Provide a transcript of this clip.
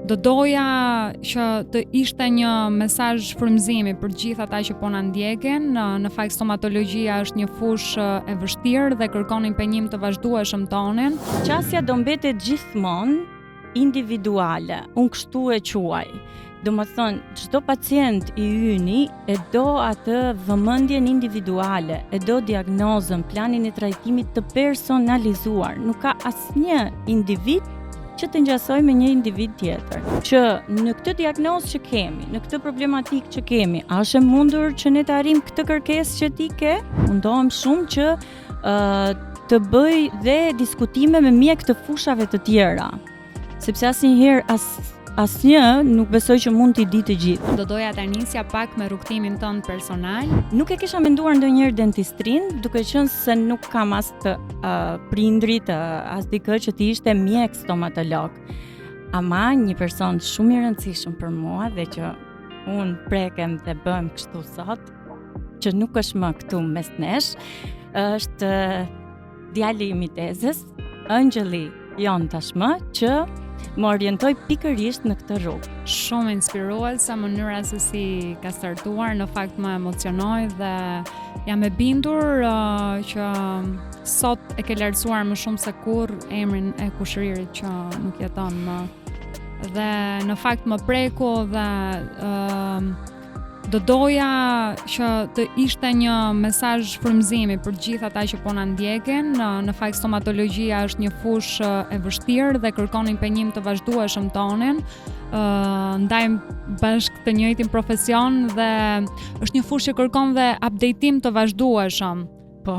Do doja që të ishte një mesazh frymëzimi për gjithë ata që po na ndjekin. Në fakt stomatologjia është një fushë e vështirë dhe kërkon impenjim të vazhdueshëm tonin. Qasja do mbetet gjithmonë individuale. Unë kështu e quaj. Do më thënë, çdo pacient i yni e do atë vëmendjen individuale, e do diagnozën, planin e trajtimit të personalizuar. Nuk ka asnjë individ që të ngjasoj me një individ tjetër. Që në këtë diagnozë që kemi, në këtë problematikë që kemi, a është e mundur që ne të arrijmë këtë kërkesë që ti ke? Mundohem shumë që të bëj dhe diskutime me mjek të fushave të tjera. Sepse asnjëherë asnjë nuk besoj që mund t'i di të gjithë. Do doja ta nisja pak me rrugtimin tonë personal. Nuk e kisha menduar ndonjëherë dentistrin, duke qenë se nuk kam as të prindrit, as dikë që të ishte mjek stomatolog. Ama një person shumë i rëndësishëm për mua dhe që unë prekem dhe bëm kështu sot, që nuk është më këtu mes nesh, është djali i mitezës, ëngjëlli jon tashmë, që më orientoj pikërisht në këtë rrugë. Shumë inspiruese mënyra se si ka startuar, në fakt më emocionoi dhe jam e bindur që sot e ke lartësuar më shumë se kurrë emrin e kushëririt që nuk jeton më. Dhe në fakt më preku dhe do doja që të ishte një mesazh frymëzimi për gjithë ata që po na ndjekin. Në fakt stomatologjia është një fushë e vështirë dhe kërkon impenjim të vazhdueshëm tonin. Ndajmë bashkë të njëjtin profesion dhe është një fushë që kërkon dhe updatim të vazhdueshëm. Po.